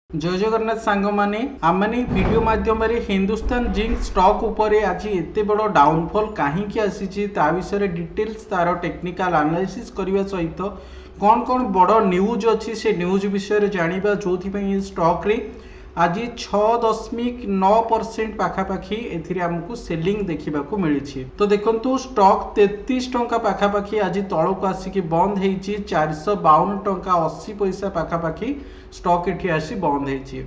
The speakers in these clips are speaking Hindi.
जय जगन्नाथ सांग माने आमने वीडियो माध्यम हिंदुस्तान जिंक स्टॉक उपरे आज एत बड़ डाउनफॉल कहीं आसी ता विषय डिटेल्स तार टेक्निकल एनालिसिस करने सहित कौन कौन बड़ न्यूज अच्छी से न्यूज विषय जाना जो स्टॉक रे आज 6.9% पाखापाखी एमको सेलिंग देखा मिली। तो देखो स्टॉक 33 टंका पाखापाखी आज तौक आसिक बंद हो 452 टंका 80 पैसा पाखापाखी स्टॉक एठी आसी बंद हो।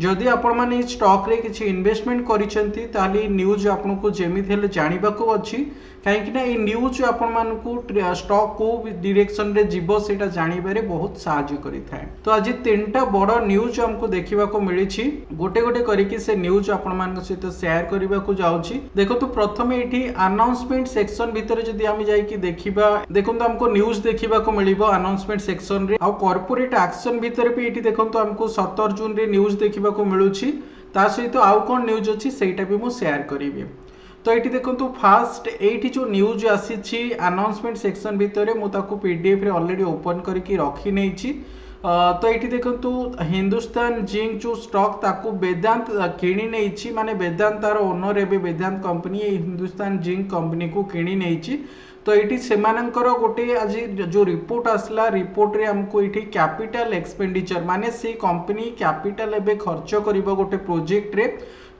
जदि आपण माने स्टॉक रे किछि इन्वेस्टमेंट करिसेंती ताली न्यूज आपन को जेमिति हेले जानिबा को अछि काहेकि ना ई न्यूज आपण मान को स्टॉक को डायरेक्शन रे जीवो सेटा जानिबारे बहुत सहायता करिथाय। तो आज तीनटा बड़ न्यूज हमको देखिबा को मिली छी गोटे गोटे करिकि से न्यूज आपण मान सहित शेयर करबा को जाउची। देखो तो प्रथमे एठी अनाउंसमेंट सेक्शन भितर जदि हम जाई कि देखिबा देखो तो हमको न्यूज देखिबा को मिलिबो अनाउंसमेंट सेक्शन रे आ कॉर्पोरेट एक्शन भितर भी एठी देखो तो हमको 17 जून रे न्यूज देखिबा को मिलुची ता सहित आउ कोन न्यूज अछि सेटा भी मु शेयर करिवे। तो ये देखो फास्ट ये जो न्यूज आसी अनाउंसमेंट सेक्शन भितर मुझे पीडीएफ रे ऑलरेडी ओपन करके रखी नहीं। तो ये देखो हिंदुस्तान जिंक जो स्टॉक ताकू वेदांत किणी नहीं माने वेदांत तार ओनर एवं वेदांत कंपनी हिंदुस्तान जिंक कंपनी को किणी नहीं। तो ये से गोटे आज जो रिपोर्ट आसला रिपोर्ट रे हमको ये कैपिटल एक्सपेंडिचर माने से कंपनी कैपिटल एवं खर्च कर गोटे प्रोजेक्ट रे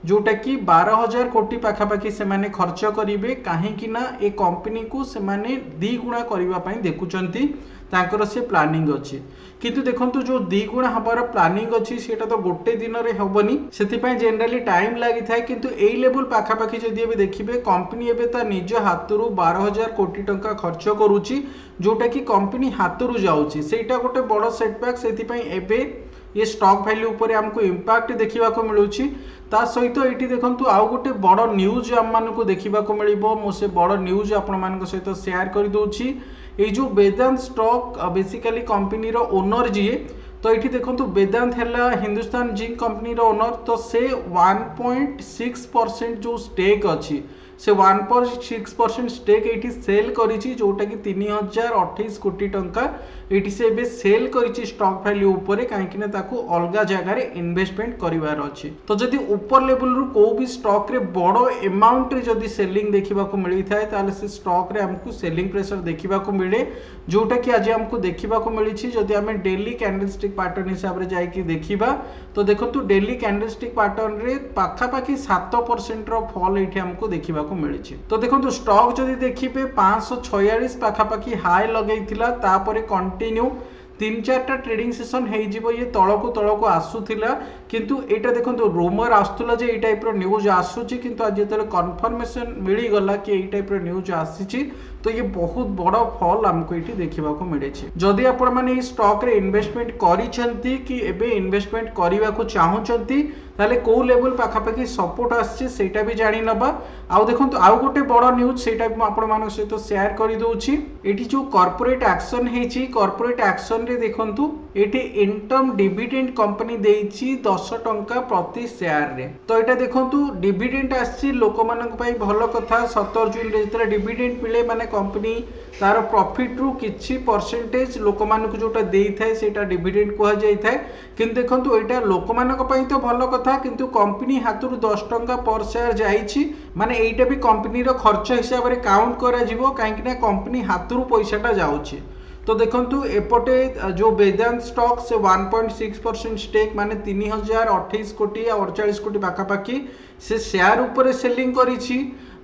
जोटा कि 12,000 कोटी पाखापाखी से माने खर्च करेंगे कहीं ना ए कंपनी को से माने द्विगुणा करने देखुंती तांकर से प्लानिंग अच्छी किंतु देखो जो द्विगुणा हबार प्लानिंग अच्छी सेटा तो गोटे दिन में हेनी से जनरली टाइम लगी था किंतु ए लेवल पाखापाखी जदि देखिए कंपनी एवं ता निज हाथ 12,000 कोटी टंका खर्च करुच्ची जोटा कि कंपनी हाथ रू जाऊँगी सेटा गोटे बड़ सेटबैक से ये स्टॉक वैल्यू उपर हमको इम्पैक्ट देखा मिलूँ। ता सहित ये देखो आउ गोटे बड़ न्यूज आम मान को देखा मिलो मो से बड़ न्यूज आपण मान सहित शेयर कर दूची। ये जो वेदांत स्टॉक बेसिकली कंपनी रो ओनर जी तो ये देखो वेदांत है हिंदुस्तान जिंक कंपनी रो ओनर तो से 1.6% जो स्टेक अच्छी से 1.6% स्टेक ये सेल करिछि जोटा कि 3,028 कोटी टंका ये से एबे सेल करिछि स्टॉक वैल्यू ऊपर कहीं ताकू अलग जगार इन्वेस्टमेंट करिवार अछि। तो जदि ऊपर लेवल रु को भी स्टॉक रे बड़ अमाउंट रे जदि सेलिंग देखा मिली थाए ताले से स्टॉक रे हमको सेलिंग प्रेशर देखा मिले जोटा कि आज हमको देखा मिली। जदि आम डेली कैंडलस्टिक पैटर्न हिसाब से जाइए देखा तो देखो डेली कैंडलस्टिक पैटर्न रे पाखापाखि 7% रो फॉल ये हमको देखा मिली। तो देखो स्टॉक जदि देखिए 546 पाखापाखि हाई लगे तापर कंटिन्यू 3-4टा ट्रेडिंग सेशन हो ये तलक आसूला किंतु एटा देखो रूमर आसूला जे टाइप न्यूज आसूची किंतु आज जो कन्फर्मेशन मिलगला कि यही टाइप न्यूज आसी तो ये बहुत बड़ फॉल हमको ये देखा मिले। जदि आपण मैंने स्टॉक रे इन्वेस्टमेंट करिसेंती कि एबे इन्वेस्टमेंट करने को चाहूँगी ताले को लेवल पाखापाखि सपोर्ट आसी सेटा भी जानी नबा। आउ देखो आउ गोटे बड़ न्यूज सेटा भी आपण मान सहित शेयर कर दूची। एठी जो कॉर्पोरेट एक्शन हेची कॉर्पोरेट एक्शन रे देखंतु एठी इनटर्म डिविडेंड कंपनी देइची 10 टंका प्रति शेयर रे। तो एटा देखंतु डिविडेंड आसी लोक मानक पई भलो कथा 17 जून रे जतरा डिविडेंड मिले माने कंपनी तार प्रॉफिट रु किछि परसेंटेज लोक मानक जोटा देई थाए सेटा डिविडेंड कहा जाई थाए किंतु देखंतु एटा लोक मानक पई तो भलो कथा किंतु कंपनी हाथुरु 10 टंका पर शेयर जाइछि माने एटा भी कंपनी रो खर्च हिसाब रे काउंट करा जिवो काहेकि ना कंपनी हाथुरु पैसाटा जाउछि। तो देखंतु एपटे जो वेदांत स्टॉक से 1.6% स्टेक माने 3,028 कोटी या 48 कोटी पाखापाखि से शेयर ऊपर सेलिंग करिछि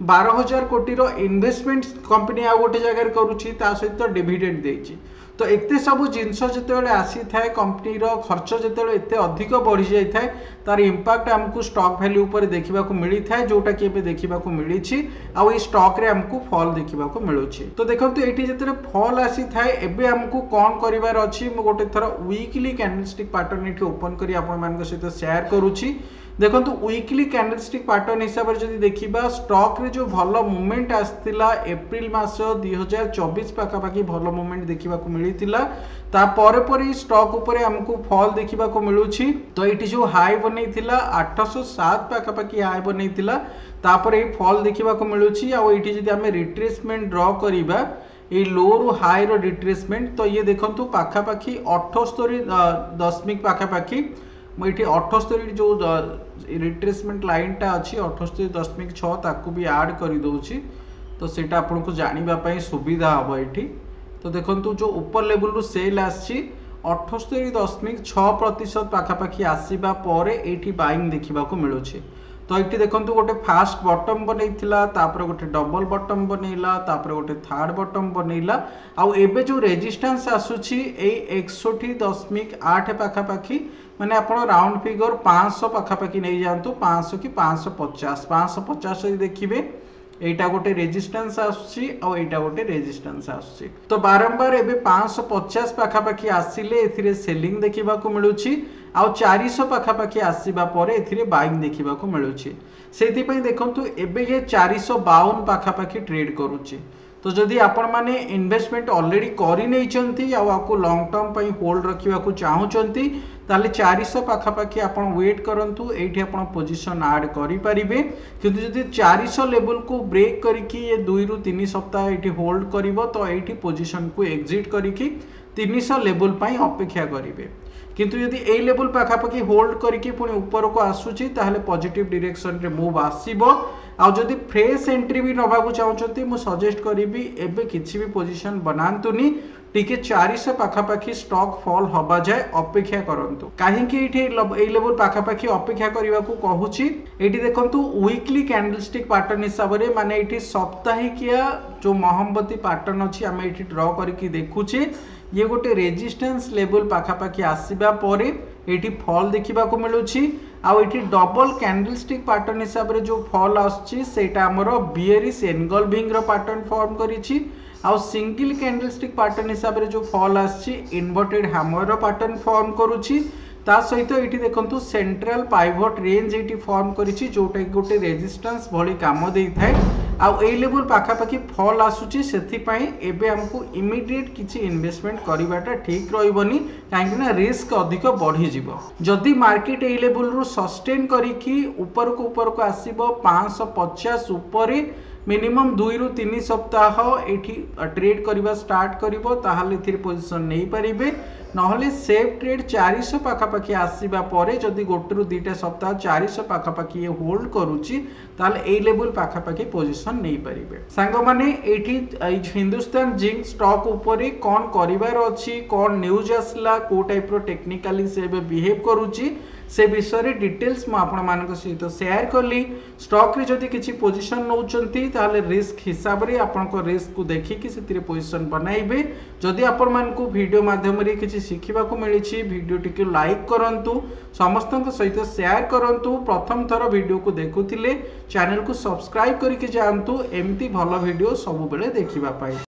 12,000 कोटी रो इन्वेस्टमेंट कंपनी आ गोटे जगह करुछि ता सहित डिविडेंड देछि। तो एते सब जिनस जिते आसी थाए कंपनी रो खर्च जिते एते अधिक बढ़ी जाई थाए तार इंपैक्ट हमको स्टॉक वैल्यू ऊपर देखा मिली थाए जोटा कि एबे देखा मिली आ स्टॉक रे हमको फॉल देखा मिलुछि। तो देखंतु एठी जिते फॉल आसी थाए एबे हमको कौन करिवार अछि मो गोटे थरा वीकली कैंडलस्टिक पैटर्न एठी ओपन करी आपण मान सहित शेयर करूछि। देखो वीकली कैंडलस्टिक पैटर्न हिसाब से देखा स्टॉक रे जो भल मूवमेंट आसला एप्रिल मास 2024 पाखापाखि भल मूवमेंट देखा मिलता तापर स्टॉक उपर हमको फॉल देखा मिलूँ। तो ये जो हाई बन 807 पाखापाखि हाई बन तापर ये फॉल देखा मिलूँ। आईटी जब आम रिट्रेसमेंट ड्र करवा ये लो रु हाई रो रिट्रेसमेंट तो ये देखो पाखापाखि 78 दशमिक पाखापाखि मुझे 78 जो रिट्रेसमेंट लाइनटा अच्छी 78.6 ताकू भी ऐड कर दूची तो सेटा आपको जानापी सुविधा हम ये। तो देखो जो ऊपर लेवल रु सेल आसी 78.6% पाखापाखि आसवा पर ये बाइंग देखा मिलूँ। तो ये देखो गोटे फास्ट बटम बनईला गोटे डबल बटम बनईला गोटे थर्ड बटम बनईला आउ एबे जो रेजिस्टेंस आसूची 61.8 पाखापाखि माने आपण राउंड फिगर 500 पाखापाखि नहीं जातु 500 कि 550 देखिए एटा गोटे रेजिस्टेंस आसूची आउ एटा गोटे रेजिस्टेंस आसूची। तो बारंबार एबे 550 पाखापाखि आसिले एथिरे सेलिंग देखा मिलूची आउ 400 पाखापाखि आसवा पर एथिरे बाइंग देखा मिलूची। से देखंतु एबे ये 452 पाखापाखि ट्रेड करूची। तो जदि आपण माने इन्वेस्टमेंट ऑलरेडी करि नैचंती आउ लॉन्ग टर्म पई होल्ड रखिबाकू चाहूचंती ताले 400 पाखापाखि आपण वेट करंतु एठी आपण पोजीशन ऐड करि परिबे। किंतु जदि 400 लेवल को ब्रेक करिकि ये 2 रु 3 सप्ताह एठी होल्ड करिवो तो एठी पोजीशन को एग्जिट करिकि 300 लेवल पई अपेक्षा करिवे। किंतु यदि ए लेवल पाखापाखि होल्ड करके पुणी ऊपर को आसूची ताहले पॉजिटिव डायरेक्शन रे मूव आसीबो। आ जदि फ्रेश एंट्री भी नबाकू चाहूचंती मु सजेस्ट करिबी एबे किछि भी पोजीशन बनांतुनी टिके 400 पाखापाखि स्टॉक फॉल हबा जाए अपेक्षा करंतु। काहेकि ए लेवल पाखापाखि अपेक्षा करबा को कहूची एठी देखंतु वीकली कैंडलस्टिक पैटर्न हिसाब रे माने एठी साप्ताहिकिया जो मोहम्मती पैटर्न अछि आमे एठी ड्रॉ करके देखुचे ये गोटे रेजिस्टेंस लेवल पाखापाखि आसवा पर ये फॉल देखा मिलूँ। आउ ये डबल कैंडलस्टिक पैटर्न हिसाब रे जो फॉल आसटा आमर बियरिश एनगल्विंग पैटर्न फॉर्म करिछि। आउ सिंगल कैंडलस्टिक पैटर्न हिसाब रे जो फॉल आछि इन्वर्टेड हैमर पैटर्न फॉर्म करुछि। ता सहित ये देखंतु सेंट्रल पाइवट रेंज ये फॉर्म करिछि जोटा कि गोटे रेजिस्टेंस भली काम दे थाए। आउ ए लेवल पाखापाखि फॉल आसुची सेथिपाई एबे हमको इमीडिएट किछि इन्वेस्टमेंट करिवाटा ठीक रहइबनी काहेकि ना रिस्क अधिक बढ़ी जिवो। जदि मार्केट ए लेवल रु सस्टेन करिकि ऊपर को आसीबो 550 ऊपर मिनिमम 2 रु 3 सप्ताह एठी ट्रेड करबा स्टार्ट करिवो ताहाले थिर पोजीशन नै परिबे। नहले सेफ ट्रेड 400 पाखापाखि आसीबा परे जदि गोटे रु 2 सप्ताह 400 पाखापाखि ये होल्ड करूची ताले ए लेवल पाखापाखि पोजीशन नहीं परिबे। सांग माने एठी हिंदुस्तान जिंक स्टॉक ऊपर कौन करिवार अछि कौन न्यूज आसला को टाइप रो टेक्निकली से बिहेव करूची से विषय रे डिटेल्स मु आपण मानक सहित शेयर करली। स्टॉक रे जदि किछि पोजीशन नउचंती ताले रिस्क हिसाब रे आपण को रिस्क को देखि कि सेतिरे पोजीशन बनाइबे। जदि आपण मानकू वीडियो माध्यम रे किछि शिखिबा को मिलिछि वीडियो टिके लाइक करंतु समस्तन सहित शेयर करंतु। प्रथम थर वीडियो को देखुथिले चैनल को सब्सक्राइब करके जानतु एमती भलो वीडियो सब बेले देखिबा पाई।